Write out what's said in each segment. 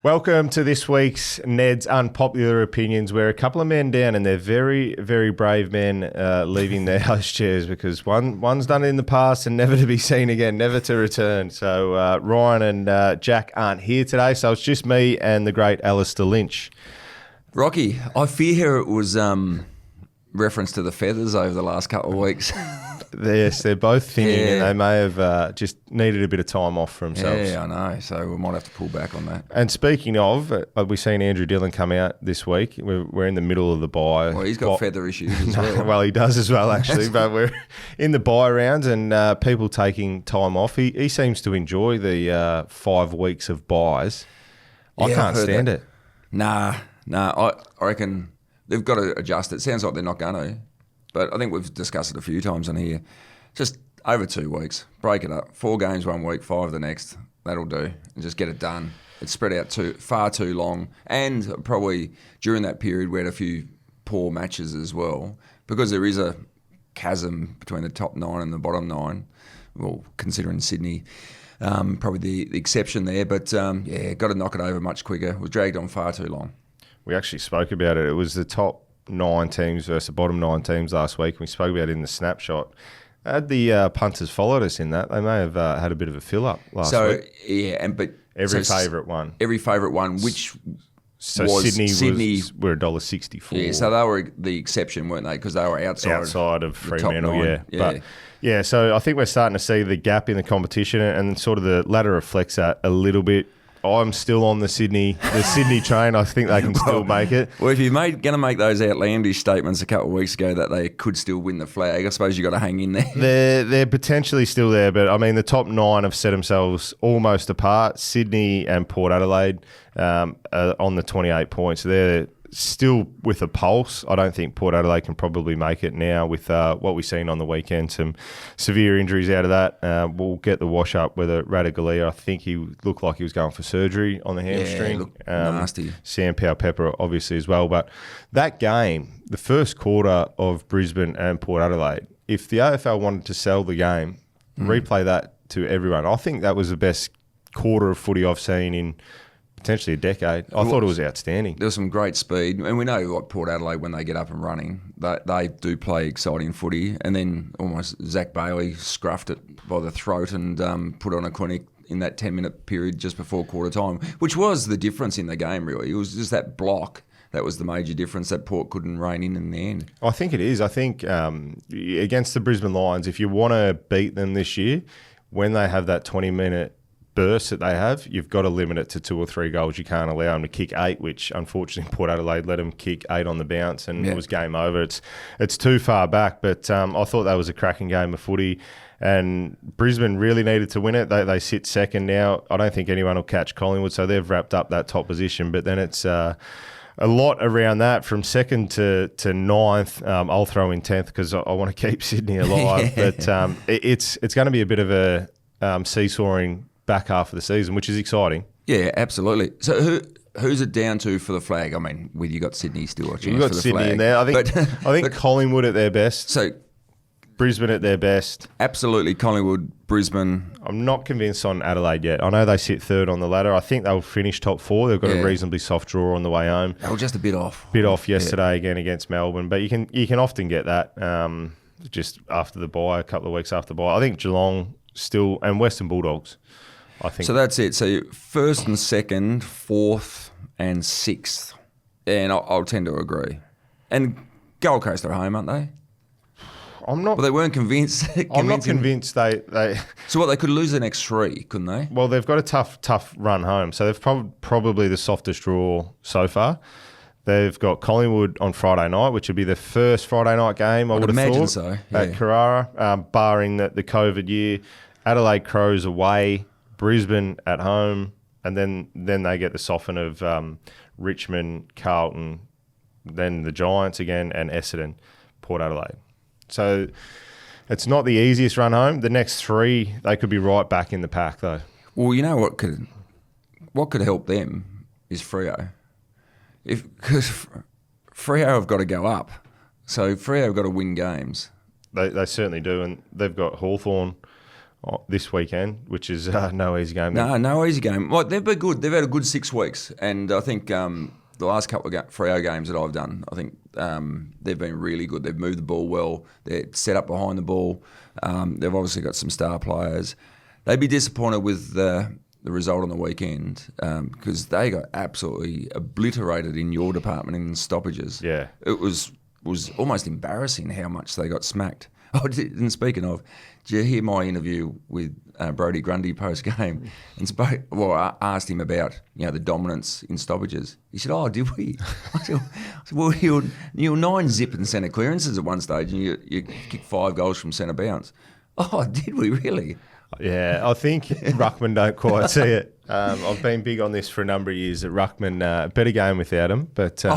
Welcome to this week's Neds Unpopular Opinions. We're a couple of men down and they're very, very brave men leaving their host chairs because one's done it in the past and never to be seen again, never to return. So Ryan and Jack aren't here today, so it's just me and the great Alistair Lynch. Rocky, I fear it was reference to the feathers over the last couple of weeks. Yes, they're both thinning and they may have just needed a bit of time off for themselves. Yeah, I know. So we might have to pull back on that. And speaking of, we've seen Andrew Dillon come out this week. We're in the middle of the bye. Well, he's got feather issues as well. Well, he does as well, actually. But we're in the bye rounds and people taking time off. He seems to enjoy the 5 weeks of byes. I can't stand it. Nah. I reckon they've got to adjust it. Sounds like they're not going to. But I think we've discussed it a few times on here. Just over 2 weeks, break it up. 4 games 1 week, 5 the next. That'll do. And just get it done. It's spread out far too long. And probably during that period we had a few poor matches as well. Because there is a chasm between the top 9 and the bottom 9. Well, considering Sydney, probably the exception there. But got to knock it over much quicker. It was dragged on far too long. We actually spoke about it. It was the top 9 teams versus the bottom 9 teams last week. We spoke about it in the snapshot. Had the punters followed us in that, they may have had a bit of a fill-up last week. But every favourite one. Every favourite one, which so was Sydney were $1.64. Yeah, so they were the exception, weren't they? Because they were outside of Fremantle, yeah. But yeah, so I think we're starting to see the gap in the competition, and sort of the ladder reflects that a little bit. I'm still on the Sydney train. I think they can still make it. Well, if you're going to make those outlandish statements a couple of weeks ago that they could still win the flag, I suppose you've got to hang in there. They're potentially still there, but I mean the top 9 have set themselves almost apart. Sydney and Port Adelaide are on the 28 points. They're still with a pulse. I don't think Port Adelaide can probably make it now with what we've seen on the weekend. Some severe injuries out of that. We'll get the wash up whether Radaglia, I think he looked like he was going for surgery on the hamstring. Yeah, looked nasty. Sam Powell-Pepper obviously as well. But that game, the first quarter of Brisbane and Port Adelaide, if the AFL wanted to sell the game, replay that to everyone. I think that was the best quarter of footy I've seen in potentially a decade. I thought it was outstanding. There was some great speed. And we know what Port Adelaide, when they get up and running, they do play exciting footy. And then almost Zach Bailey scruffed it by the throat and put on a clinic in that 10-minute period just before quarter time, which was the difference in the game, really. It was just that block. That was the major difference that Port couldn't rein in the end. I think it is. I think against the Brisbane Lions, if you want to beat them this year, when they have that 20-minute burst that they have, you've got to limit it to 2 or 3 goals. You can't allow them to kick 8, which unfortunately Port Adelaide let them kick 8 on the bounce and it was game over. It's too far back, but I thought that was a cracking game of footy and Brisbane really needed to win it. They sit second now. I don't think anyone will catch Collingwood, so they've wrapped up that top position, but then it's a lot around that from second to 9th. I'll throw in 10th because I want to keep Sydney alive, but it's going to be a bit of a seesawing back half of the season, which is exciting. Yeah, absolutely. So who's it down to for the flag? I mean, with you got Sydney still. You got Sydney flag in there. I think Collingwood at their best. So Brisbane at their best. Absolutely, Collingwood, Brisbane. I'm not convinced on Adelaide yet. I know they sit third on the ladder. I think they'll finish top 4. They've got a reasonably soft draw on the way home. They were just a bit off. Yesterday again against Melbourne, but you can often get that just after the bye, a couple of weeks after the bye. I think Geelong still and Western Bulldogs. I think. So that's it. So 1st and 2nd, 4th and 6th. And I'll tend to agree. And Gold Coast are home, aren't they? I'm not. Well, they weren't convinced. I'm not convinced they. So what, they could lose the next 3, couldn't they? Well, they've got a tough run home. So they've probably the softest draw so far. They've got Collingwood on Friday night, which would be the first Friday night game, I would have imagine thought, so, at Carrara, barring the COVID year. Adelaide Crows away, Brisbane at home, and then they get the soften of Richmond, Carlton, then the Giants again, and Essendon, Port Adelaide. So it's not the easiest run home. The next 3, they could be right back in the pack, though. Well, you know what could help them is Freo. Because Freo have got to go up. So Freo have got to win games. They certainly do, and they've got Hawthorn this weekend, which is no easy game. No easy game. Well, they've been good. They've had a good 6 weeks, and I think the last couple of Freo games that I've done, I think they've been really good. They've moved the ball well. They're set up behind the ball. They've obviously got some star players. They'd be disappointed with the result on the weekend because they got absolutely obliterated in your department in stoppages. Yeah. It was almost embarrassing how much they got smacked. Oh, and speaking of, did you hear my interview with Brodie Grundy post-game? And I asked him about the dominance in stoppages. He said, "Oh, did we?" I said, "Well, you were 9 zip and centre clearances at one stage, and you kicked 5 goals from centre bounce." "Oh, did we really?" Yeah, I think Ruckman don't quite see it. I've been big on this for a number of years. That Ruckman better game without him, but in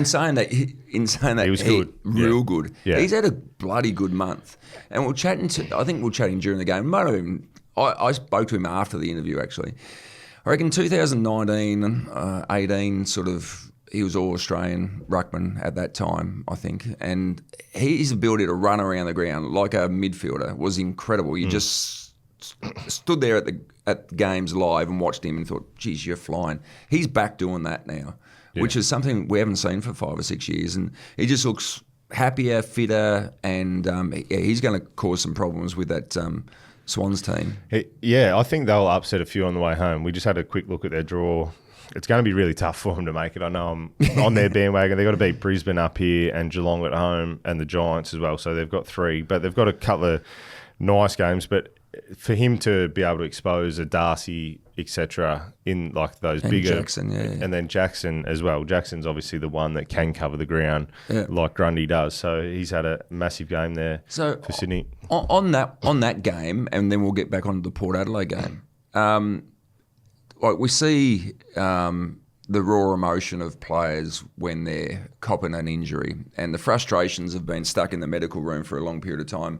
saying that, he was good, real good. Yeah. He's had a bloody good month, and I think we were chatting during the game. I spoke to him after the interview actually. I reckon 2019, 18 sort of. He was All-Australian ruckman at that time, I think, and his ability to run around the ground like a midfielder was incredible. You just stood there at the games live and watched him and thought, "Geez, you're flying." He's back doing that now, which is something we haven't seen for 5 or 6 years, and he just looks happier, fitter, and he's going to cause some problems with that Swans team. I think they'll upset a few on the way home. We just had a quick look at their draw. It's going to be really tough for them to make it. I know I'm on their bandwagon. They've got to beat Brisbane up here and Geelong at home and the Giants as well. So they've got 3, but they've got a couple of nice games. But for him to be able to expose a Darcy, etc., in like those bigger... Jackson, and then Jackson as well. Jackson's obviously the one that can cover the ground like Grundy does. So he's had a massive game there for Sydney. On that game, and then we'll get back onto the Port Adelaide game. Like we see the raw emotion of players when they're copping an injury, and the frustrations have been stuck in the medical room for a long period of time.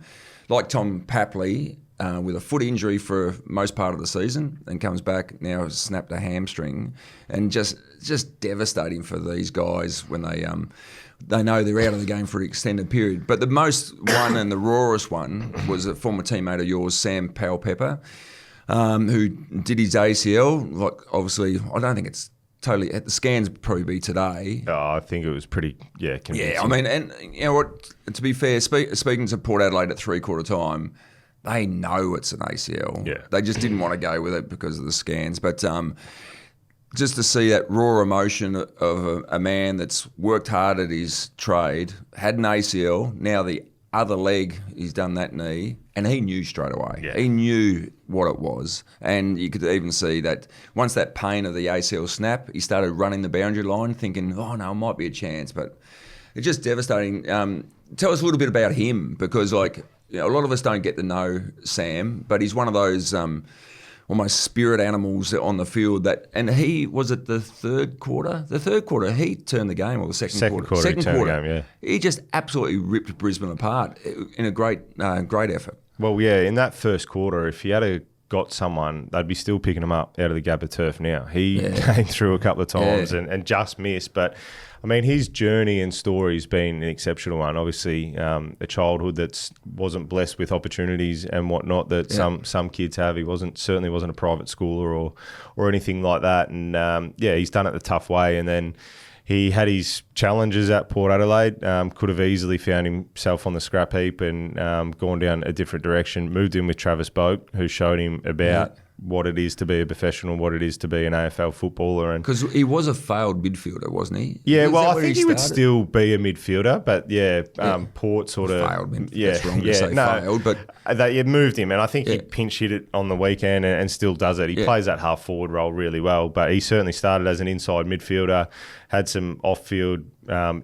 Like Tom Papley with a foot injury for most part of the season, and comes back now has snapped a hamstring, and just devastating for these guys when they know they're out of the game for an extended period. But the most one and the rawest one was a former teammate of yours, Sam Powell-Pepper. Who did his ACL. Like, obviously, I don't think it's totally... The scans would probably be today. Oh, I think it was pretty, convincing. Yeah, I mean, and you know what, to be fair, speaking to Port Adelaide at 3/4 time, they know it's an ACL. Yeah. They just didn't want to go with it because of the scans. But just to see that raw emotion of a man that's worked hard at his trade, had an ACL, now the other leg, he's done that knee, and he knew straight away. Yeah. He knew what it was. And you could even see that once that pain of the ACL snap, he started running the boundary line thinking, "Oh, no, it might be a chance." But it's just devastating. Tell us a little bit about him, because a lot of us don't get to know Sam, but he's one of those almost spirit animals on the field. And he was at the third quarter. The third quarter, he turned the game, or the second quarter. Second quarter, he turned the game, He just absolutely ripped Brisbane apart in a great effort. Well, in that first quarter, if he had got someone, they'd be still picking him up out of the Gabba turf now. He came through a couple of times and just missed. But, I mean, his journey and story's been an exceptional one. Obviously, a childhood that wasn't blessed with opportunities and whatnot that some kids have. He certainly wasn't a private schooler or anything like that. And, he's done it the tough way. And then he had his challenges at Port Adelaide, could have easily found himself on the scrap heap and gone down a different direction, moved in with Travis Boak, who showed him about what it is to be a professional, what it is to be an AFL footballer. Because he was a failed midfielder, wasn't he? Yeah, I think he would still be a midfielder, but Port sort of... Failed him. That's wrong to say failed, but... They moved him, and I think he pinch hit it on the weekend and still does it. He plays that half-forward role really well, but he certainly started as an inside midfielder, had some off-field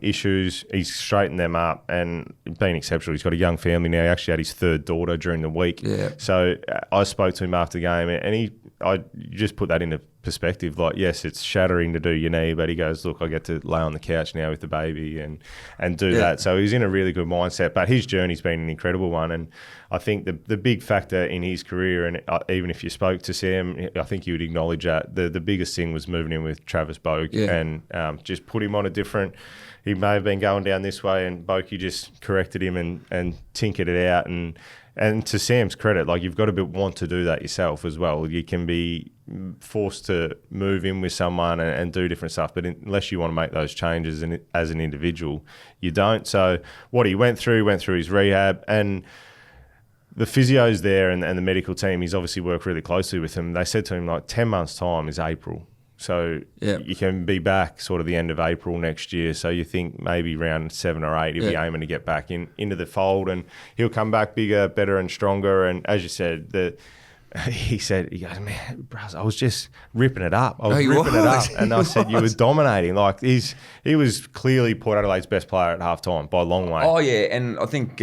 issues. He's straightened them up and been exceptional. He's got a young family now. He actually had his 3rd daughter during the week. Yeah. So I spoke to him after the game, and I just put that into perspective. Like, yes, it's shattering to do your knee, but he goes, "Look, I get to lay on the couch now with the baby and do that." So he's in a really good mindset. But his journey's been an incredible one, and I think the big factor in his career, and even if you spoke to Sam, I think you would acknowledge that the biggest thing was moving in with Travis Boak and just put him on a different... He may have been going down this way, and Boakey just corrected him and tinkered it out, and And to Sam's credit, like, you've got to want to do that yourself as well. You can be forced to move in with someone and do different stuff, but unless you want to make those changes as an individual, you don't. So what he went through his rehab, and the physio's there and the medical team, he's obviously worked really closely with them. They said to him, like, 10 months' time is April. So you can be back sort of the end of April next year. So you think maybe around 7 or 8, he'll be aiming to get back into the fold, and he'll come back bigger, better and stronger. And as you said, he goes, man, bros, I was just ripping it up. I was. And I said, you were dominating. Like, he was clearly Port Adelaide's best player at halftime by a long way. Oh, yeah. And I think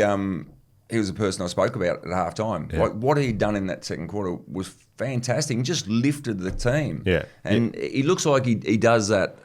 he was the person I spoke about at halftime. Yeah. Like, what he'd done in that second quarter was fantastic. He just lifted the team. Yeah. And he looks like he does that,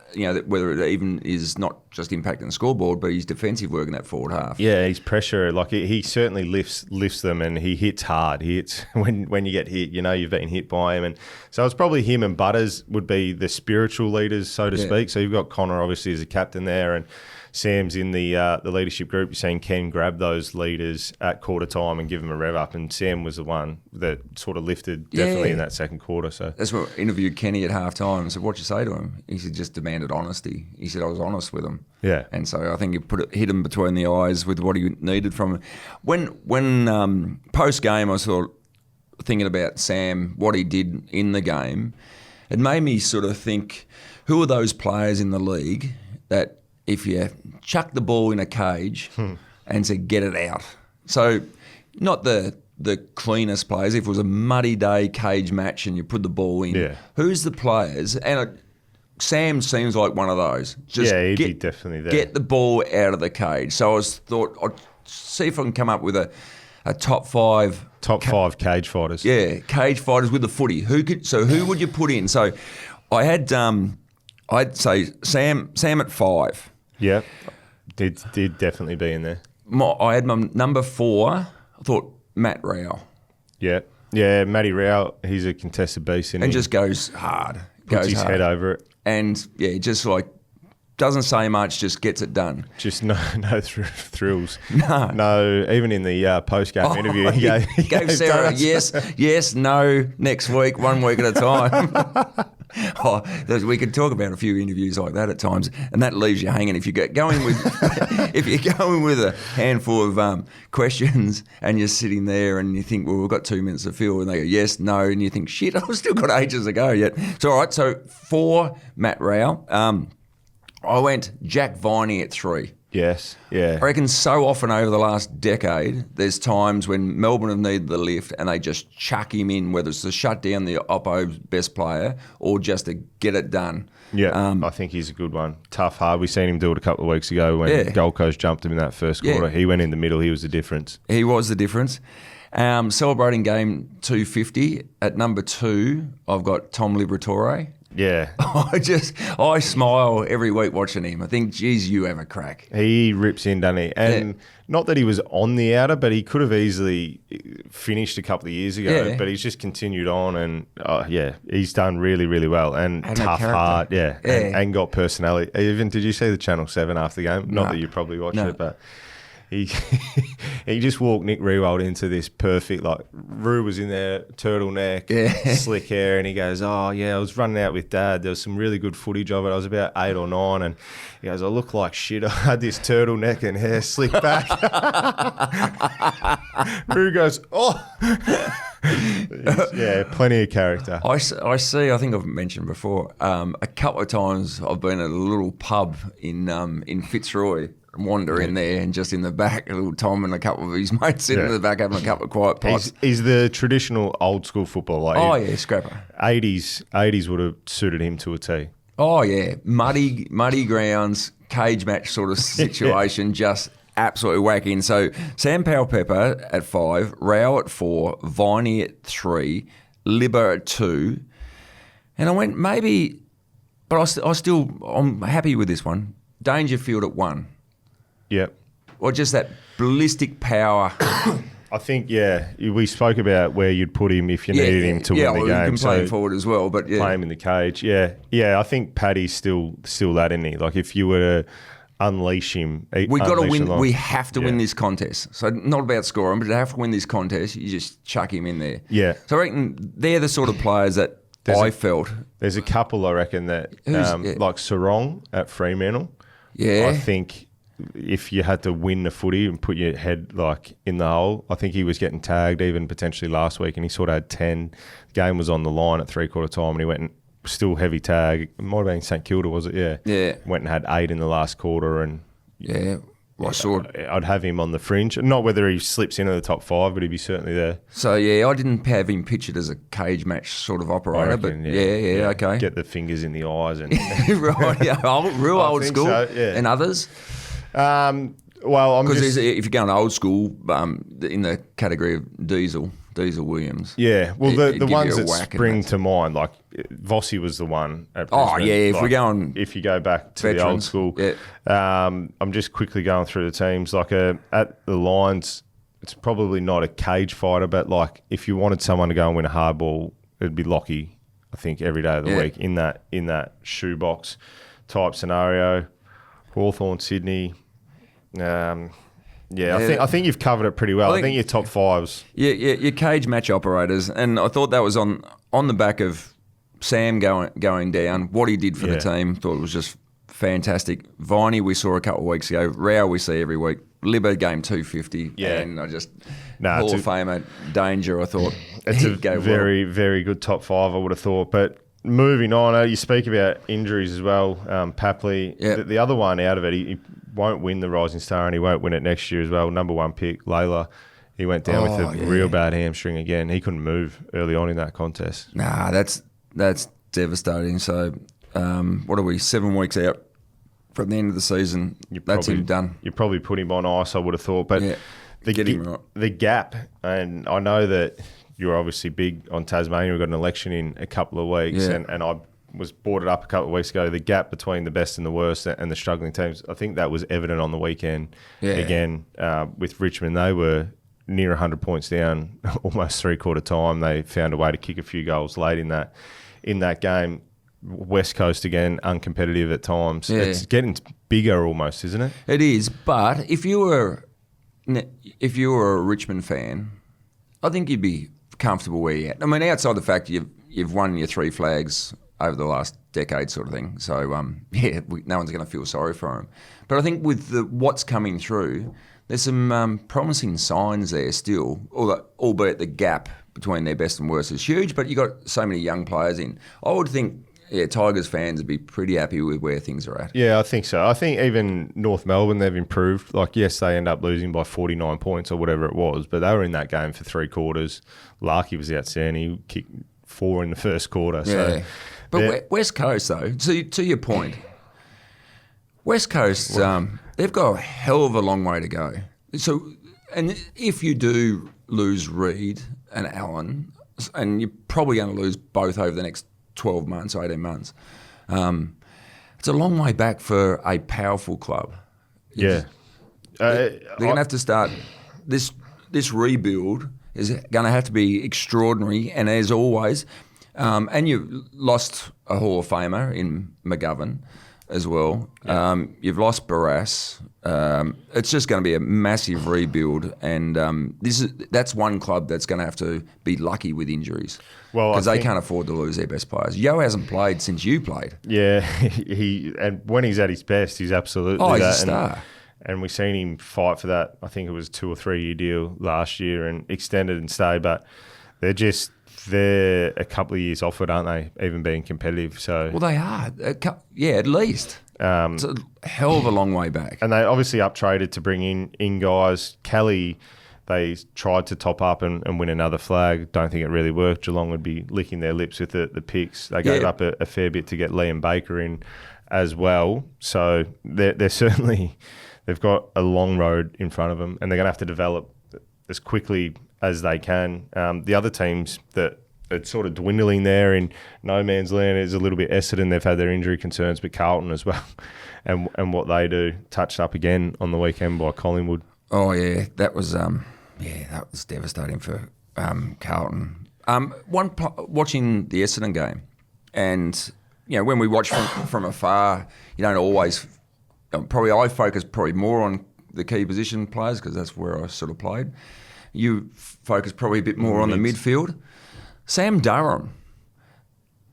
whether it even is not just impacting the scoreboard, but his defensive work in that forward half. Yeah, his pressure, like, he certainly lifts them, and he hits hard. He hits when you get hit, you've been hit by him. And so it's probably him and Butters would be the spiritual leaders, so to speak. So you've got Connor, obviously, as a captain there, and Sam's in the leadership group. You're seeing Ken grab those leaders at quarter time and give them a rev up, and Sam was the one that sort of lifted definitely in that second quarter. So that's what I interviewed Kenny at half time and said, what'd you say to him? He said, just demanded honesty. He said, I was honest with him. Yeah. And so I think it hit him between the eyes with what he needed from him. When post game I was thinking about Sam, what he did in the game, it made me sort of think, who are those players in the league that if you chuck the ball in a cage and said, get it out. So not the cleanest players. If it was a muddy day cage match and you put the ball in, who's the players? And Sam seems like one of those. Just he'd be definitely there. Get the ball out of the cage. So I thought I'd see if I can come up with a top five. Top five cage fighters. Yeah, cage fighters with the footy. Who would you put in? So I had, I'd say Sam at 5. Yeah, did definitely be in there. I had my number 4. I thought Matt Rao. Yeah, Matty Rao, he's a contested beast. And just goes hard. Puts his head over it. And, just like, doesn't say much, just gets it done. Just no thrills. No. Even in the post-game interview, he gave Sarah yes, no, next week, 1 week at a time. We could talk about a few interviews like that at times, and that leaves you hanging. If you go in with a handful of questions and you're sitting there and you think, well, we've got 2 minutes to fill, and they go yes, no, and you think, shit, I've still got ages to go yet. So all right, so 4, Matt Rao. I went Jack Viney at 3. Yes, yeah. I reckon so often over the last decade, there's times when Melbourne have needed the lift and they just chuck him in, whether it's to shut down the Oppo's best player or just to get it done. Yeah, I think he's a good one. Tough, hard. We seen him do it a couple of weeks ago when Gold Coast jumped him in that first quarter. He went in the middle. He was the difference. He was the difference. Celebrating game 250. At number 2, I've got Tom Liberatore. Yeah. I smile every week watching him. I think, geez, you have a crack. He rips in, doesn't he? And not that he was on the outer, but he could have easily finished a couple of years ago, but he's just continued on and, he's done really, really well. And tough heart, and got personality. Even, did you see the Channel 7 after the game? Not that you probably watched it, but... He just walked Nick Riewoldt into this perfect, like, Roo was in there, turtleneck, slick hair, and he goes, I was running out with Dad. There was some really good footage of it. I was about 8 or 9, and he goes, I look like shit. I had this turtleneck and hair slicked back. Roo goes, plenty of character. I see, I think I've mentioned before, a couple of times I've been at a little pub in Fitzroy, wander in there and just in the back, a little Tom and a couple of his mates sitting in the back having a couple of quiet pots. He's the traditional old school football. Like scrapper. 80s would have suited him to a T. Oh, yeah. Muddy grounds, cage match sort of situation, just absolutely whacking. So Sam Powell-Pepper at 5, Rao at 4, Viney at 3, Libba at 2. And I went maybe, but I'm happy with this one. Dangerfield at 1. Yep. Or just that ballistic power. I think, we spoke about where you'd put him if you needed him to win the game. Yeah, you can play him forward as well, but play him in the cage. Yeah, I think Paddy's still that, isn't he? Like, if you were to unleash him. We got to unleash win. him on. We have to win this contest. So not about scoring, but to have to win this contest, you just chuck him in there. Yeah. So I reckon they're the sort of players that felt. There's a couple, I reckon, that like Sarong at Fremantle. Yeah. I think if you had to win the footy and put your head like in the hole, I think he was getting tagged even potentially last week, and he sort of had 10. The game was on the line at 3/4 time, and he went and still heavy tag. It might have been St Kilda, was it? Yeah. Yeah. Went and had 8 in the last quarter, and Well, I saw. I'd have him on the fringe. Not whether he slips into the top 5, but he'd be certainly there. So I didn't have him pictured as a cage match sort of operator, reckon, but yeah, okay. Get the fingers in the eyes and Right, yeah, old think school. so, yeah. And others, well, I'm because just if you're going old school, in the category of Diesel Williams. yeah. Well, it'd the give ones you a that whack and spring that's- to mind, like Vossi was the one at Oh, Brisbane. yeah, if Like, we're going if you go back to the old veterans, school, yeah. I'm just quickly going through the teams. Like at the Lions, it's probably not a cage fighter, but like if you wanted someone to go and win a hardball, it'd be Lockie. I think every day of the week in that shoebox type scenario. Hawthorn, Sydney. I think you've covered it pretty well. I think your top 5s. Yeah, your cage match operators, and I thought that was on the back of Sam going down. What he did for the team, thought it was just fantastic. Viney, we saw a couple of weeks ago. Rao, we see every week. Libba game 250, and I just Hall of Famer Danger. I thought it's a very very good top 5. I would have thought, but. Moving on, you speak about injuries as well. Papley, the other one out of it, he won't win the Rising Star and he won't win it next year as well. Number 1 pick, Layla, he went down with a real bad hamstring again. He couldn't move early on in that contest. Nah, that's devastating. So, what are we, 7 weeks out from the end of the season? That's him done. You probably put him on ice, I would have thought. But get him right. The gap, and I know that you're obviously big on Tasmania. We've got an election in a couple of weeks, and I was brought it up a couple of weeks ago. The gap between the best and the worst and the struggling teams, I think that was evident on the weekend. Again, with Richmond, they were near 100 points down, almost 3/4 time. They found a way to kick a few goals late in that game. West Coast again, uncompetitive at times. It's getting bigger almost, isn't it? It is, but if you were a Richmond fan, I think you'd be comfortable where you're at. I mean, outside the fact you've won your 3 flags over the last decade sort of thing. So, no one's going to feel sorry for him. But I think with what's coming through, there's some promising signs there still, albeit the gap between their best and worst is huge, but you've got so many young players in. I would think Tigers fans would be pretty happy with where things are at. Yeah, I think so. I think even North Melbourne, they've improved. Like, yes, they end up losing by 49 points or whatever it was, but they were in that game for 3 quarters. Larkey was outstanding. He kicked 4 in the first quarter. So, but West Coast, though, to your point, West Coast, they've got a hell of a long way to go. So, and if you do lose Reid and Allen, and you're probably going to lose both over the next 12 months, 18 months. It's a long way back for a powerful club. They're going to have to start this rebuild is going to have to be extraordinary, and as always, and you lost a Hall of Famer in McGovern as well. You've lost Barras. It's just going to be a massive rebuild, and that's one club that's going to have to be lucky with injuries. Well, because they can't afford to lose their best players. Yo hasn't played since you played. Yeah, and when he's at his best, he's absolutely he's that. A star. And we've seen him fight for that. I think it was 2 or 3 year deal last year and extended and stayed. But they're a couple of years off it, aren't they? Even being competitive. So they are. At least. It's a hell of a long way back. And they obviously up-traded to bring in guys. Kelly, they tried to top up and win another flag. Don't think it really worked. Geelong would be licking their lips with the picks. They gave up a fair bit to get Liam Baker in as well. So they're certainly... They've got a long road in front of them, and they're going to have to develop as quickly as they can. The other teams that are sort of dwindling there in no man's land is a little bit Essendon. They've had their injury concerns, but Carlton as well, and what they do, touched up again on the weekend by Collingwood. Oh yeah, that was devastating for Carlton. Watching the Essendon game, and when we watch from afar, you don't always I focus probably more on the key position players because that's where I sort of played. You focus probably a bit more on the midfield. Sam Durham,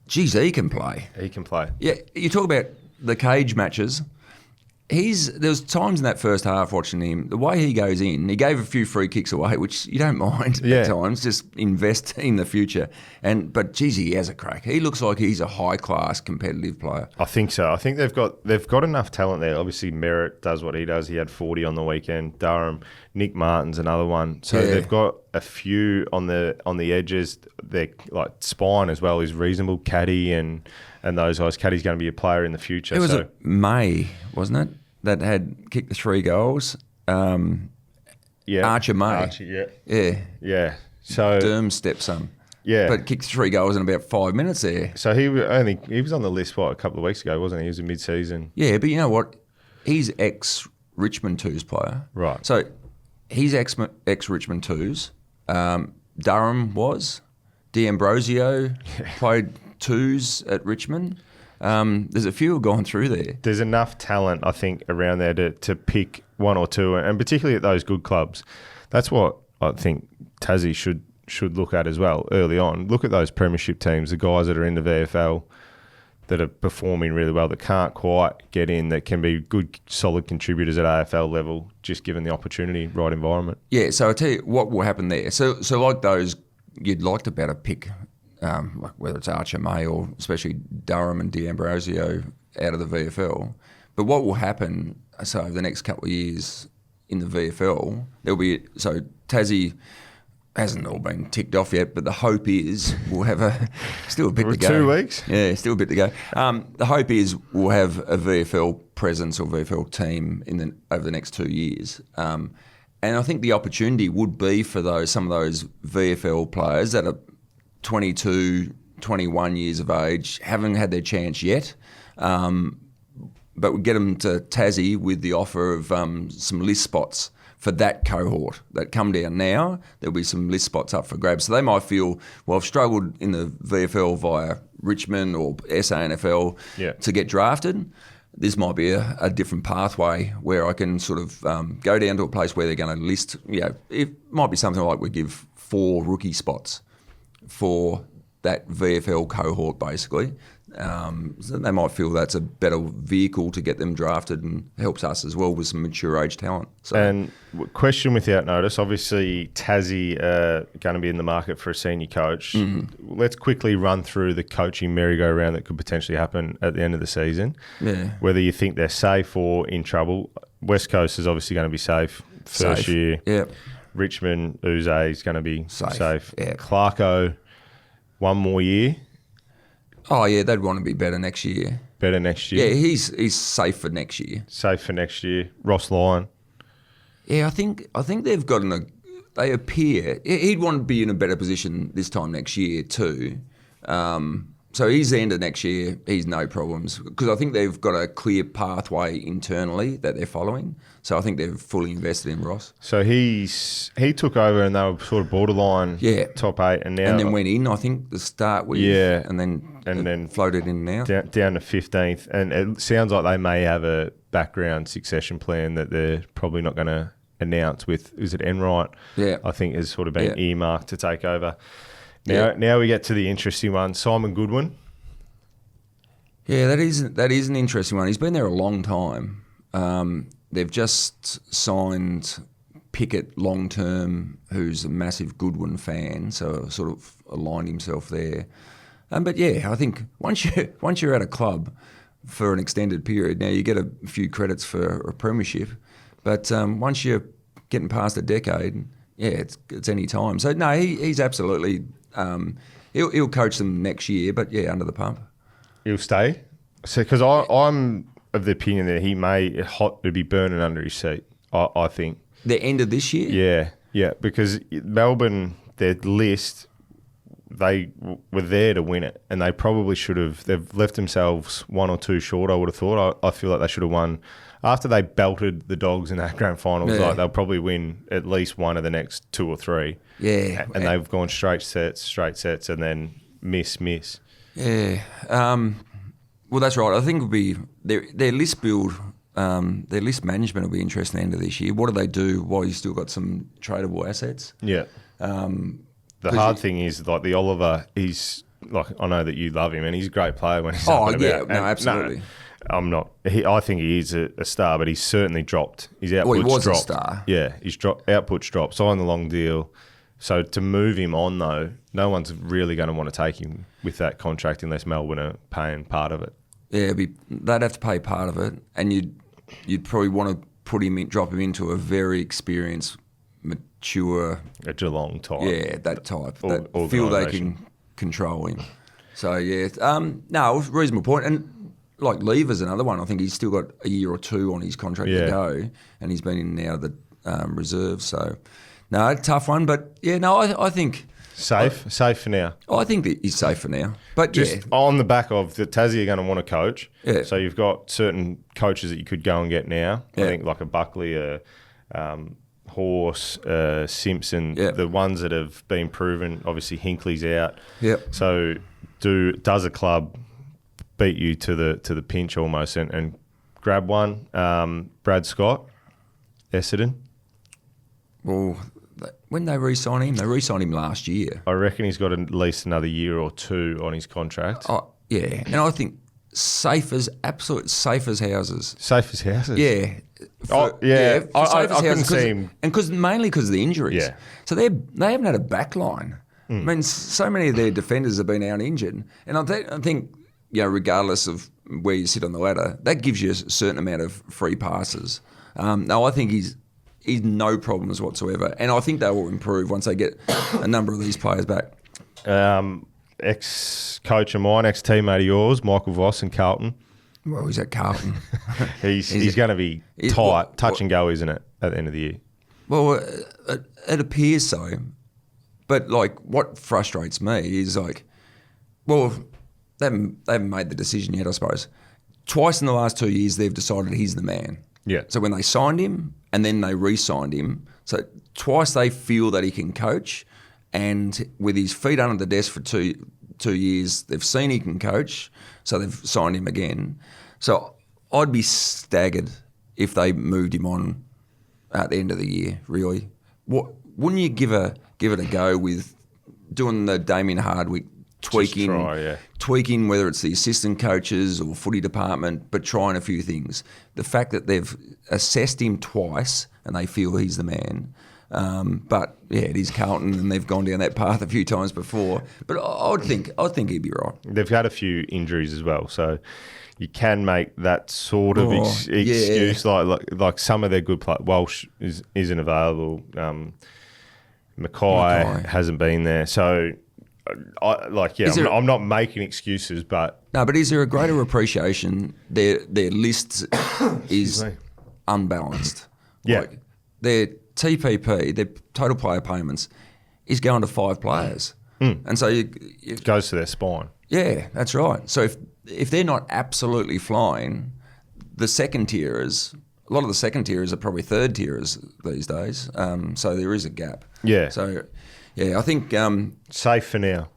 geez, he can play. He can play. Yeah, you talk about the cage matches. There was times in that first half watching him, the way he goes in, he gave a few free kicks away, which you don't mind at times, just invest in the future. But geez, he has a crack. He looks like he's a high-class competitive player. I think so. I think they've got enough talent there. Obviously, Merritt does what he does. He had 40 on the weekend. Durham, Nick Martin's another one. So they've got a few on the edges. Their like spine as well is reasonable. Caddy and those guys. Caddy's going to be a player in the future. It was May, wasn't it, that had kicked the 3 goals? Archer May. Yeah. So Derm's stepson. Yeah. But kicked 3 goals in about 5 minutes there. So he was on the list, a couple of weeks ago, wasn't he? He was in mid-season. Yeah, but you know what? He's ex-Richmond Twos player. Right. So he's ex-Richmond Twos. Durham was. D'Ambrosio played Twos at Richmond. There's a few who have gone through there. There's enough talent, I think, around there to pick one or two, and particularly at those good clubs. That's what I think Tassie should look at as well early on. Look at those premiership teams, the guys that are in the VFL that are performing really well, that can't quite get in, that can be good, solid contributors at AFL level, just given the opportunity, right environment. Yeah, so I'll tell you what will happen there. So like those, you'd like to better pick, like whether it's Archer May or especially Durham and D'Ambrosio out of the VFL. But what will happen, so over the next couple of years in the VFL, there'll be, so Tassie hasn't all been ticked off yet, but the hope is we'll have still a bit to go. 2 weeks? Yeah, still a bit to go. The hope is we'll have a VFL presence or VFL team over the next 2 years. And I think the opportunity would be for some of those VFL players that are 22, 21 years of age, haven't had their chance yet, but we get them to Tassie with the offer of some list spots for that cohort that come down now. There'll be some list spots up for grabs. So they might feel, well, I've struggled in the VFL via Richmond or SANFL to get drafted. This might be a different pathway where I can sort of go down to a place where they're going to list, it might be something like we give 4 rookie spots for that VFL cohort, basically. So they might feel that's a better vehicle to get them drafted and helps us as well with some mature age talent. So. And question without notice, obviously Tassie going to be in the market for a senior coach. Mm-hmm. Let's quickly run through the coaching merry-go-round that could potentially happen at the end of the season. Yeah. Whether you think they're safe or in trouble. West Coast is obviously going to be safe first year. Yep. Richmond, Uze is going to be safe. Yeah. Clarko, 1 more year. Oh, yeah, they'd want to be better next year. Better next year? Yeah, he's safe for next year. Safe for next year. Ross Lyon. Yeah, I think they've gotten they appear, he'd want to be in a better position this time next year too. So he's the end of next year, he's no problems. Because I think they've got a clear pathway internally that they're following. So I think they're fully invested in Ross. So he took over and they were sort of borderline top 8 and now... And then went in, I think, the start with... Yeah. And then floated in now. Down to 15th. And it sounds like they may have a background succession plan that they're probably not going to announce with... Is it Enright? Yeah. I think has sort of been earmarked to take over. Now we get to the interesting one. Simon Goodwin. Yeah, that is an interesting one. He's been there a long time. They've just signed Pickett long-term, who's a massive Goodwin fan, so sort of aligned himself there. But yeah, I think once you're at a club for an extended period, now you get a few credits for a premiership, but once you're getting past a decade, it's any time. So no, he's absolutely he'll coach them next year, but yeah, under the pump. He'll stay. So because I'm of the opinion that he may hot to be burning under his seat. I think the end of this year. Yeah, because Melbourne, their list, they were there to win it, and they probably should have. They've left themselves 1 or 2 short. I would have thought. I feel like they should have won after they belted the Dogs in that grand final. Like they'll probably win at least one of the next 2 or 3. Yeah, and they've gone straight sets, and then miss. Yeah. Well, that's right. I think it'll be their list build their list management will be interesting at the end of this year. What do they do while you've still got some tradable assets? Yeah. The hard thing is, like, the Oliver, he's, like, I know that you love him, and he's a great player when he's up and about. No, absolutely. No, I'm not. I think he is a star, but he's certainly dropped. His output's he was dropped. a star. Yeah, his output's dropped. Signed the long deal. So to move him on, though, no one's really going to want to take him with that contract unless Melbourne are paying part of it. Yeah, they'd have to pay part of it, and you'd probably want to drop him into a very experienced, mature, a Geelong type. Yeah, that type. That feel they can control him. So yeah, no, reasonable point. And like Lever's another one. I think he's still got a year or two on his contract to go, and he's been in and out of the reserves. So no, tough one. But yeah, no, I think. Safe for now. I think that he's safe for now. But just on the back of the Tassie are going to want to coach. Yeah. So you've got certain coaches that you could go and get now. Yeah. I think like a Buckley, a Horse, Simpson, the ones that have been proven. Obviously Hinkley's out. Yeah. So does a club beat you to the pinch almost and grab one? Brad Scott, Essendon. Well, when they re-sign him last year. I reckon he's got at least another year or two on his contract. Oh, yeah. And I think absolute safe as houses. Safe as houses? Yeah. I couldn't see him. And mainly because of the injuries. Yeah. So they haven't had a back line. I mean, so many of their defenders have been out injured. And I think, regardless of where you sit on the ladder, that gives you a certain amount of free passes. No, I think he's no problems whatsoever. And I think they will improve once they get a number of these players back. Ex-coach of mine, ex-teammate of yours, Michael Voss in Carlton. Well, he's at Carlton. he's going to be tight, touch and go, isn't it, at the end of the year? Well, it appears so. But, like, what frustrates me is, like, well, they haven't made the decision yet, I suppose. Twice in the last 2 years, they've decided he's the man. Yeah. So when they signed him and then they re-signed him, so twice they feel that he can coach, and with his feet under the desk for two years, they've seen he can coach, so they've signed him again. So I'd be staggered if they moved him on at the end of the year, really. Wouldn't you give it a go with doing the Damien Hardwick tweaking whether it's the assistant coaches or footy department, but trying a few things. The fact that they've assessed him twice and they feel he's the man. But yeah, it is Carlton and they've gone down that path a few times before. But I think he'd be right. They've had a few injuries as well, so you can make that sort of excuse. Like some of their good players. Walsh isn't available. Mackay hasn't been there, so. I'm not making excuses, but... No, but is there a greater appreciation? Their list is unbalanced. Yeah. Like their TPP, their total player payments, is going to 5 players. And so it goes to their spine. Yeah, that's right. So if they're not absolutely flying, the second tiers... A lot of the second tiers are probably third tiers these days. So there is a gap. Yeah. So... Yeah, I think... safe for now.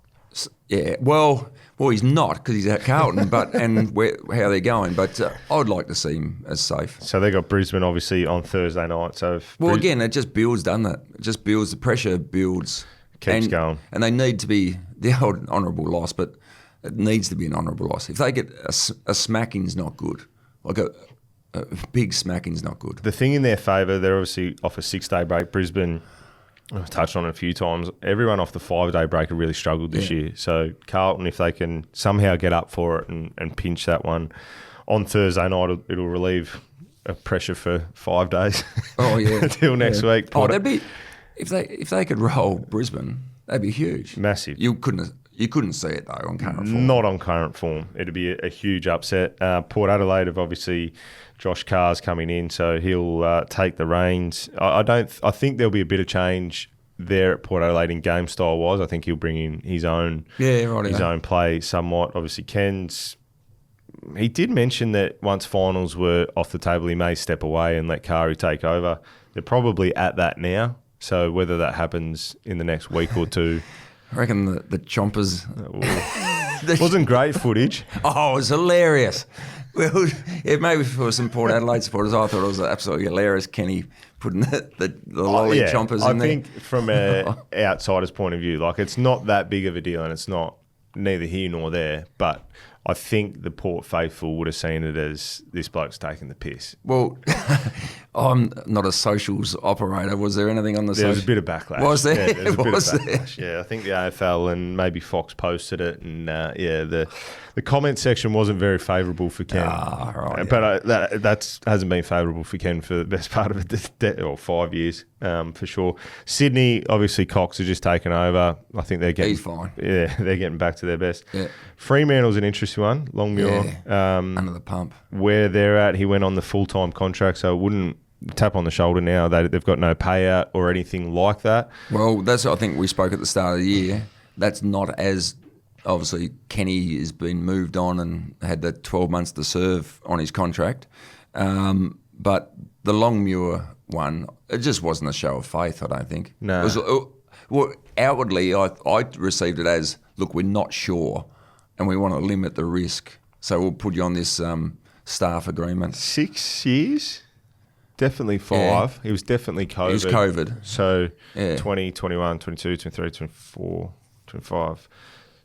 Yeah, well, he's not because he's at Carlton, but how they're going. But I'd like to see him as safe. So they got Brisbane obviously on Thursday night. So again, it just builds, doesn't it? It just builds. The pressure builds. Keeps going. And they need to be the old honourable loss, but it needs to be an honourable loss. If they get a smacking's not good. Like a big smacking's not good. The thing in their favour, they're obviously off a 6-day break. Brisbane... I've touched on it a few times. Everyone off the 5-day break have really struggled this year. So Carlton, if they can somehow get up for it and pinch that one on Thursday night, it'll relieve pressure for 5 days. Oh yeah, until next week. That'd be if they could roll Brisbane, that'd be huge, massive. You couldn't see it though on current form. Not on current form. It'd be a huge upset. Port Adelaide have obviously. Josh Carr's coming in, so he'll take the reins. I think there'll be a bit of change there at Port Adelaide in game style wise. I think he'll bring in his own own play somewhat. Obviously, he did mention that once finals were off the table, he may step away and let Kari take over. They're probably at that now. So whether that happens in the next week or two, I reckon the Chompers Wasn't great footage. Oh, it was hilarious. Well, yeah, maybe for some Port Adelaide supporters, I thought it was absolutely hilarious. Kenny putting the lolly chompers in there. I think from an outsider's point of view, like it's not that big of a deal, and it's not neither here nor there. But I think the Port faithful would have seen it as this bloke's taking the piss. Well, I'm not a socials operator. Was there anything on the There was a bit of backlash. Was there? Yeah, there was a bit of Was there? backlash. Yeah, I think the AFL and maybe Fox posted it, and the comment section wasn't very favourable for Ken. Ah, right. But that hasn't been favourable for Ken for the best part of it, or 5 years, for sure. Sydney, obviously, Cox are just taken over. I think they're getting... He's fine. Yeah, they're getting back to their best. Yeah. Fremantle's an interesting one, Longmuir. Under the pump. Where they're at, he went on the full-time contract, so it wouldn't tap on the shoulder now. They've got no payout or anything like that. Well, that's I think we spoke at the start of the year. That's not as... Obviously, Kenny has been moved on and had the 12 months to serve on his contract. But the Longmuir one, it just wasn't a show of faith, I don't think. No. It was, well, outwardly, I received it as, look, we're not sure and we want to limit the risk. So we'll put you on this staff agreement. 6 years? Definitely 5. Yeah. He was definitely COVID. It was COVID. So Yeah. 20, 21, 22, 23, 24, 25.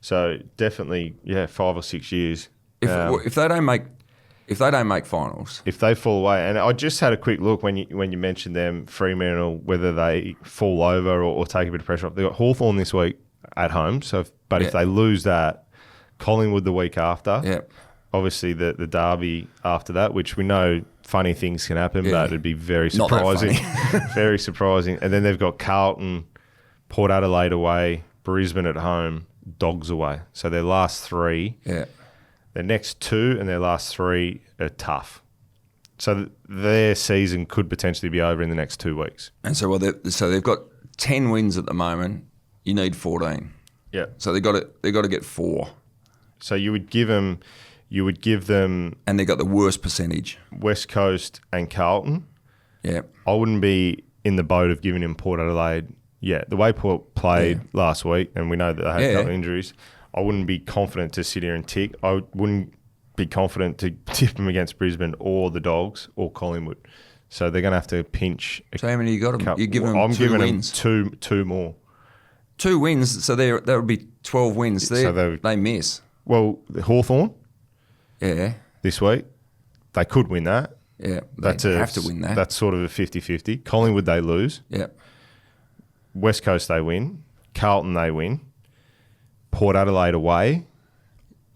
So definitely, 5 or 6 years. If they don't make finals, If they fall away, and I just had a quick look when you mentioned them, Fremantle, whether they fall over or take a bit of pressure off. They've got Hawthorn this week at home, but if they lose that, Collingwood the week after. yeah. Obviously, the derby after that, which we know funny things can happen, Yeah. but it'd be very Not that surprising. funny. Very surprising. And then they've got Carlton, Port Adelaide away, Brisbane at home, Dogs away. So their last 3, Yeah. their next 2 and their last 3 are tough. So their season could potentially be over in the next 2 weeks. And so they've got 10 wins at the moment. You need 14. Yeah. So they've got to get 4. So you would give them, And they've got the worst percentage. West Coast and Carlton. Yeah. I wouldn't be in the boat of giving him Port Adelaide. Yeah, the way Port played last week, and we know that they had a couple of injuries, I wouldn't be confident to sit here and tick. I wouldn't be confident to tip them against Brisbane or the Dogs or Collingwood. So they're going to have to pinch. So how many you got them? You're giving them I'm 2 giving wins. them two more. 2 wins, so that would be 12 wins. They miss. Well, Hawthorn Yeah. this week, they could win that. Yeah. They have to win that. That's sort of a 50-50. Collingwood, they lose. Yeah. West Coast, they win. Carlton, they win. Port Adelaide away,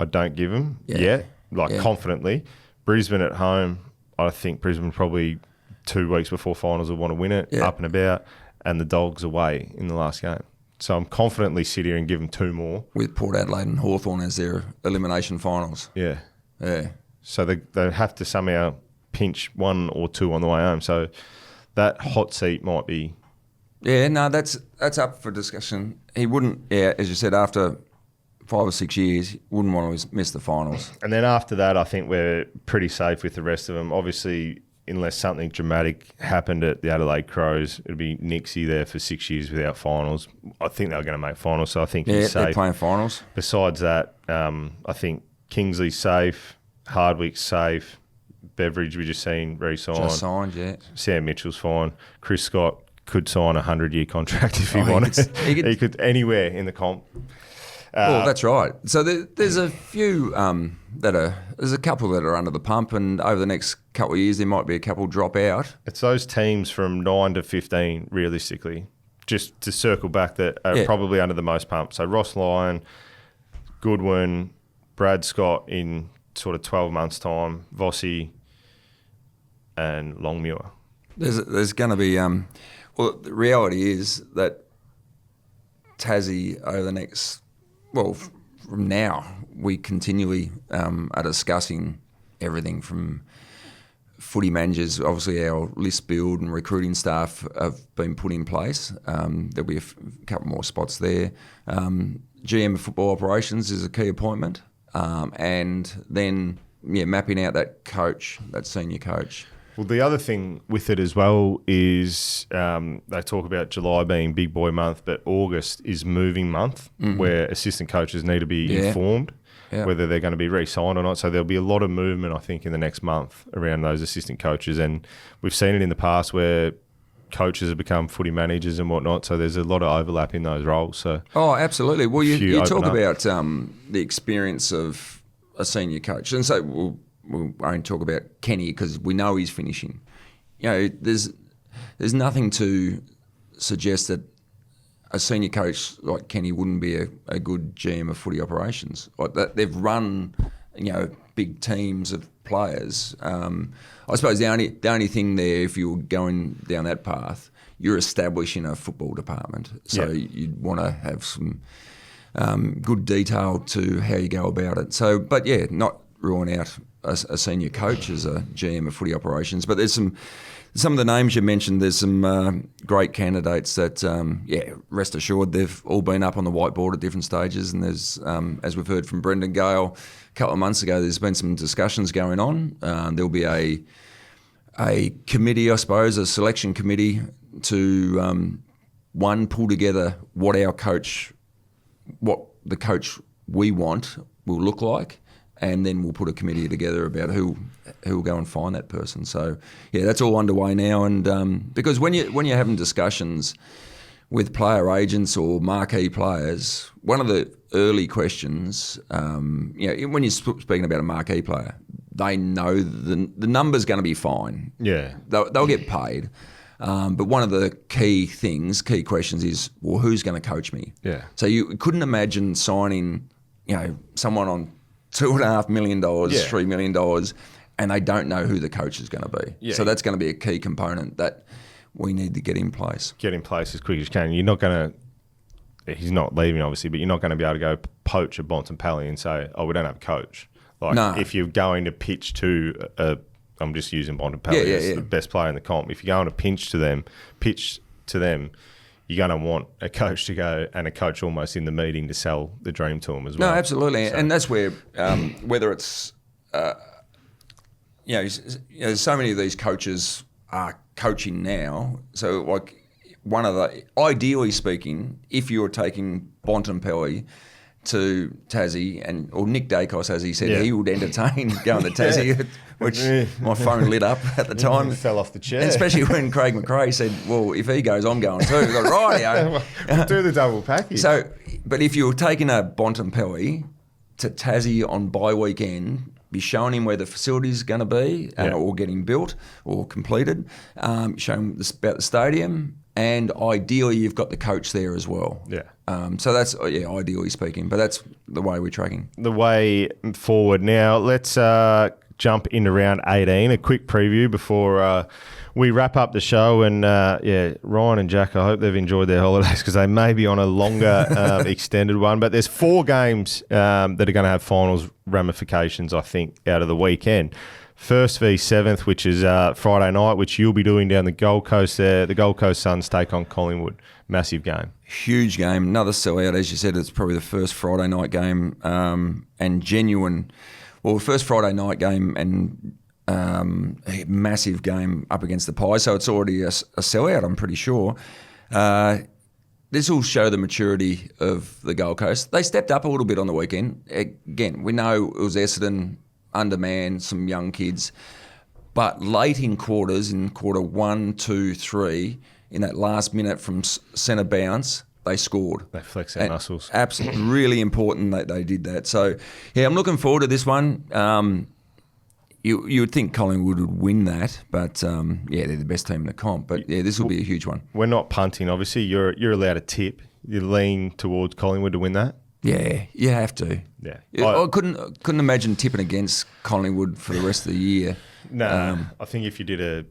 I don't give them yet, confidently. Brisbane at home, I think Brisbane probably 2 weeks before finals will want to win it, up and about, and the Dogs away in the last game. So I'm confidently sit here and give them 2 more. With Port Adelaide and Hawthorn as their elimination finals. Yeah. Yeah. So they have to somehow pinch 1 or 2 on the way home. So that hot seat might be... Yeah, no, that's up for discussion. He wouldn't, as you said, after 5 or 6 years, wouldn't want to miss the finals. And then after that, I think we're pretty safe with the rest of them. Obviously, unless something dramatic happened at the Adelaide Crows, it'd be Nixie there for 6 years without finals. I think they're going to make finals, so I think he's safe. They're playing finals. Besides that, I think Kingsley's safe, Hardwick's safe, Beveridge we just seen re-signed. Just signed, yeah. Sam Mitchell's fine. Chris Scott could sign a 100-year contract if he wanted. He could anywhere in the comp. Well, that's right. So there's a few there's a couple that are under the pump, and over the next couple of years there might be a couple drop out. It's those teams from 9 to 15, realistically, just to circle back, that are probably under the most pump. So Ross Lyon, Goodwin, Brad Scott in sort of 12 months' time, Vossi and Longmuir. There's going to be... well, the reality is that Tassie over the next... Well, from now, we continually are discussing everything from footy managers. Obviously, our list build and recruiting staff have been put in place. There'll be a couple more spots there. GM of football operations is a key appointment. And then, mapping out that coach, that senior coach. Well, the other thing with it as well is they talk about July being big boy month, but August is moving month, where assistant coaches need to be informed. whether they're going to be re-signed or not. So there'll be a lot of movement, I think, in the next month around those assistant coaches. And we've seen it in the past where coaches have become footy managers and whatnot. So there's a lot of overlap in those roles. So absolutely. Well, you talk about the experience of a senior coach. And so we'll only talk about Kenny because we know he's finishing. There's nothing to suggest that a senior coach like Kenny wouldn't be a good GM of footy operations. Like that, they've run, big teams of players. I suppose the only thing there, if you're going down that path, you're establishing a football department. So you'd want to have some good detail to how you go about it. So, but not ruling out a senior coach as a GM of footy operations. But there's some of the names you mentioned, there's some great candidates that, rest assured, they've all been up on the whiteboard at different stages. And there's, as we've heard from Brendan Gale a couple of months ago, there's been some discussions going on. There'll be a committee, I suppose, a selection committee to, pull together what the coach we want will look like. And then we'll put a committee together about who will go and find that person. So, that's all underway now. And because when you're having discussions with player agents or marquee players, one of the early questions, when you're speaking about a marquee player, they know the number's going to be fine. Yeah, they'll get paid. But one of the key questions is, well, who's going to coach me? Yeah. So you couldn't imagine signing, someone on $2.5 million, $3 million, and they don't know who the coach is going to be. Yeah. So that's going to be a key component that we need to get in place. Get in place as quick as you can. You're not going to, he's not leaving obviously, but you're not going to be able to go poach a Bontempelli and say, we don't have a coach. If you're going to pitch to I'm just using Bontempelli as the best player in the comp. If you're going to pitch to them, you're going to want a coach to go and a coach almost in the meeting to sell the dream to them as well. No, absolutely. So. And that's where, whether it's, there's so many of these coaches are coaching now. So ideally speaking, if you're taking Bontempelli to Tassie or Nick Dacos, as he said, he would entertain going to Tassie, which my phone lit up at the time. Fell off the chair. And especially when Craig McRae said, well, if he goes, I'm going too. I got right. We'll do the double package. So, but if you're taking a Bontempelli to Tassie on bye weekend, be showing him where the facility is going to be or getting built or completed, show him about the stadium, and ideally you've got the coach there as well. Yeah. So that's, ideally speaking, but that's the way we're tracking. The way forward. Now, let's jump into round 18, a quick preview before we wrap up the show. And, Ryan and Jack, I hope they've enjoyed their holidays because they may be on a longer extended one. But there's 4 games that are going to have finals ramifications, I think, out of the weekend. First v 7th, which is Friday night, which you'll be doing down the Gold Coast there. The Gold Coast Suns take on Collingwood. Massive game. Huge game. Another sellout. As you said, it's probably the first Friday night game and genuine. Well, first Friday night game and a massive game up against the Pies. So it's already a sellout, I'm pretty sure. This will show the maturity of the Gold Coast. They stepped up a little bit on the weekend. Again, we know it was Essendon, undermanned, some young kids. But late in quarters, in quarter 1, 2, 3, in that last minute from centre bounce, they scored. They flexed their muscles. Absolutely, really important that they did that. So, I'm looking forward to this one. You would think Collingwood would win that, but they're the best team in the comp. But this will be a huge one. We're not punting, obviously. You're allowed a tip. You lean towards Collingwood to win that. Yeah, you have to. Yeah, I couldn't imagine tipping against Collingwood for the rest of the year. No, I think if you did a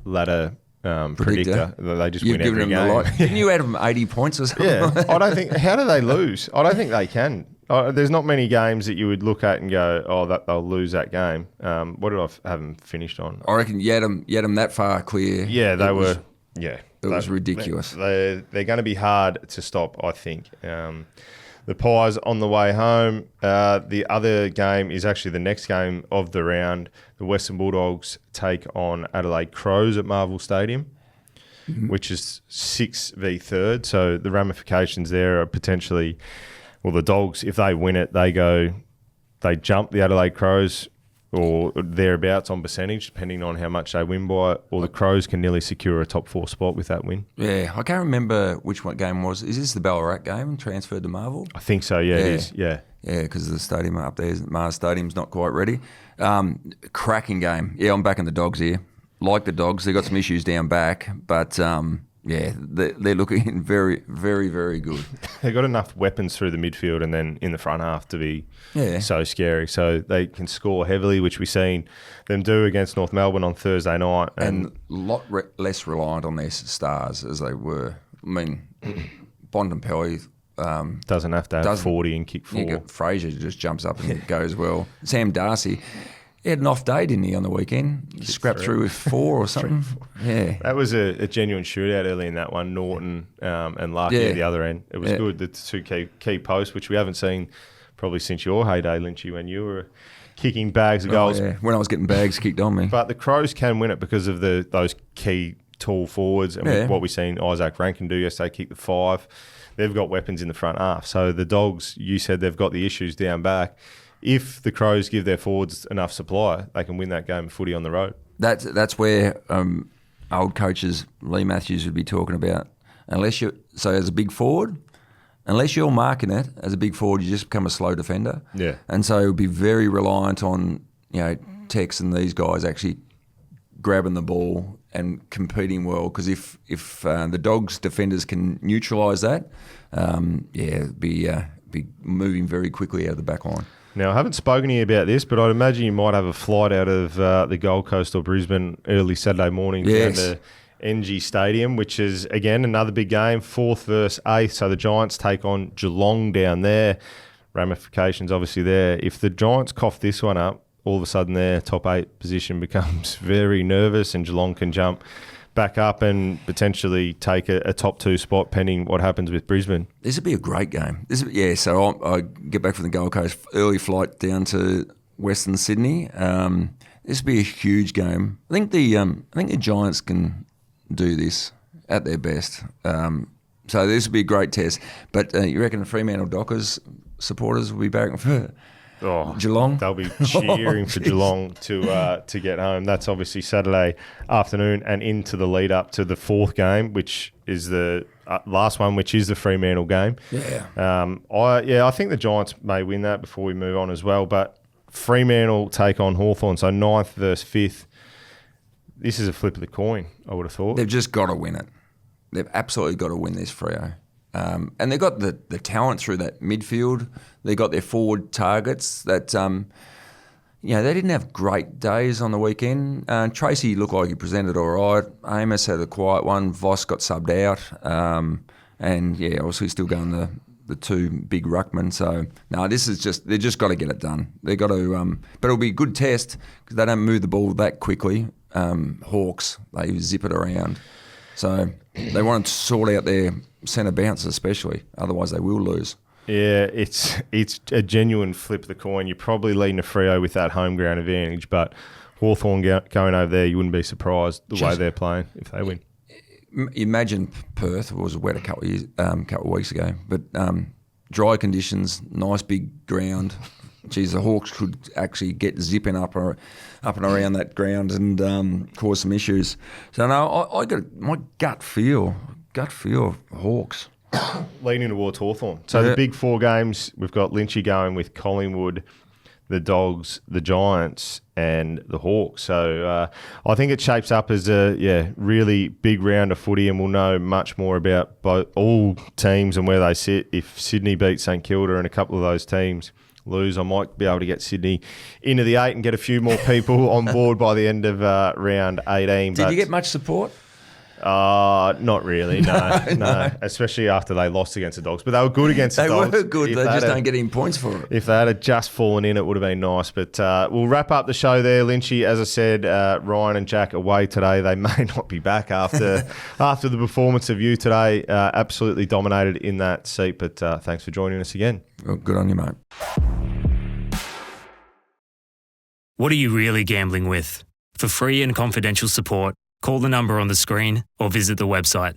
ladder predictor, they just win every game. Didn't you add them 80 points or something? Yeah, I don't think. How do they lose? I don't think they can. There's not many games that you would look at and go, that they'll lose that game. What did I have them finished on? I reckon you had them that far clear. Yeah, they were. It was ridiculous. They're going to be hard to stop, I think. The Pies on the way home. The other game is actually the next game of the round. The Western Bulldogs take on Adelaide Crows at Marvel Stadium, which is 6 v 3rd. So the ramifications there are potentially, the Dogs, if they win it, they go they jump the Adelaide Crows or thereabouts on percentage, depending on how much they win by, or the Crows can nearly secure a top 4 spot with that win. Yeah, I can't remember which one game was. Is this the Ballarat game transferred to Marvel? I think so, yeah. It is, yeah. Yeah, because the stadium up there, Mars Stadium's not quite ready. Cracking game. Yeah, I'm backing the Dogs here. Like the Dogs, they've got some issues down back, but they're looking very, very, very good. They've got enough weapons through the midfield and then in the front half to be so scary. So they can score heavily, which we've seen them do against North Melbourne on Thursday night. And a lot less reliant on their stars as they were. I mean, Bontempelli doesn't have to have 40 and kick 4. Fraser just jumps up and goes well. Sam Darcy, he had an off day, didn't he, on the weekend? He scrapped through with 4 or something. Yeah. That was a genuine shootout early in that one. Norton and Larky at the other end. It was good. The 2 key posts, which we haven't seen probably since your heyday, Lynchy, when you were kicking bags of goals. Yeah. When I was getting bags kicked on me. But the Crows can win it because of those key tall forwards and what we've seen Isaac Rankin do yesterday, kick the 5. They've got weapons in the front half. So the Dogs, you said they've got the issues down back. If the Crows give their forwards enough supply, they can win that game of footy on the road. That's where old coaches Lee Matthews would be talking about. So as a big forward, unless you're marking it as a big forward, you just become a slow defender. Yeah. And so it would be very reliant on Tex and these guys actually grabbing the ball and competing well. Because if the Dogs defenders can neutralise that, be moving very quickly out of the back line. Now, I haven't spoken to you about this, but I'd imagine you might have a flight out of the Gold Coast or Brisbane early Saturday morning down to NG Stadium, which is, again, another big game, 4th versus 8th. So the Giants take on Geelong down there. Ramifications obviously there. If the Giants cough this one up, all of a sudden their top 8 position becomes very nervous and Geelong can jump back up and potentially take a top 2 spot pending what happens with Brisbane. This would be a great game. So I get back from the Gold Coast, early flight down to Western Sydney. This would be a huge game. I think the Giants can do this at their best. So this would be a great test. But you reckon the Fremantle Dockers supporters will be barracking for Geelong? They'll be cheering for Geelong to get home. That's obviously Saturday afternoon and into the lead up to the 4th game, which is the last one, which is the Fremantle game. Yeah. I think the Giants may win that before we move on as well. But Fremantle take on Hawthorn, so 9th versus 5th. This is a flip of the coin, I would have thought. They've just got to win it. They've absolutely got to win this, Freo. And they've got the talent through that midfield. They got their forward targets that, they didn't have great days on the weekend. Tracy looked like he presented all right. Amos had a quiet one. Voss got subbed out. Obviously still going the 2 big ruckmen. So, no, they just got to get it done. They got to, but it'll be a good test because they don't move the ball that quickly. Hawks, they zip it around. So they want to sort out their centre bounce especially, otherwise they will lose. Yeah, it's a genuine flip of the coin. You're probably leading to Freo with that home ground advantage, but Hawthorn going over there, you wouldn't be surprised the way they're playing if they win. Imagine Perth was wet a couple of weeks ago, but dry conditions, nice big ground. Geez, the Hawks could actually get zipping up and around that ground and cause some issues. So no, I got my gut feel Hawks. Leaning towards Hawthorn. So the big 4 games, we've got Lynchy going with Collingwood, the Dogs, the Giants, and the Hawks. So I think it shapes up as a really big round of footy, and we'll know much more about all teams and where they sit. If Sydney beats St Kilda and a couple of those teams lose, I might be able to get Sydney into the 8 and get a few more people on board by the end of round 18. Did you get much support? Not really, no. Especially after they lost against the Dogs. But they were good against the Dogs. They were good. They just don't get any points for it. If they had just fallen in, it would have been nice. But we'll wrap up the show there, Lynchy. As I said, Ryan and Jack away today. They may not be back after the performance of you today. Absolutely dominated in that seat. But thanks for joining us again. Well, good on you, mate. What are you really gambling with? For free and confidential support, call the number on the screen or visit the website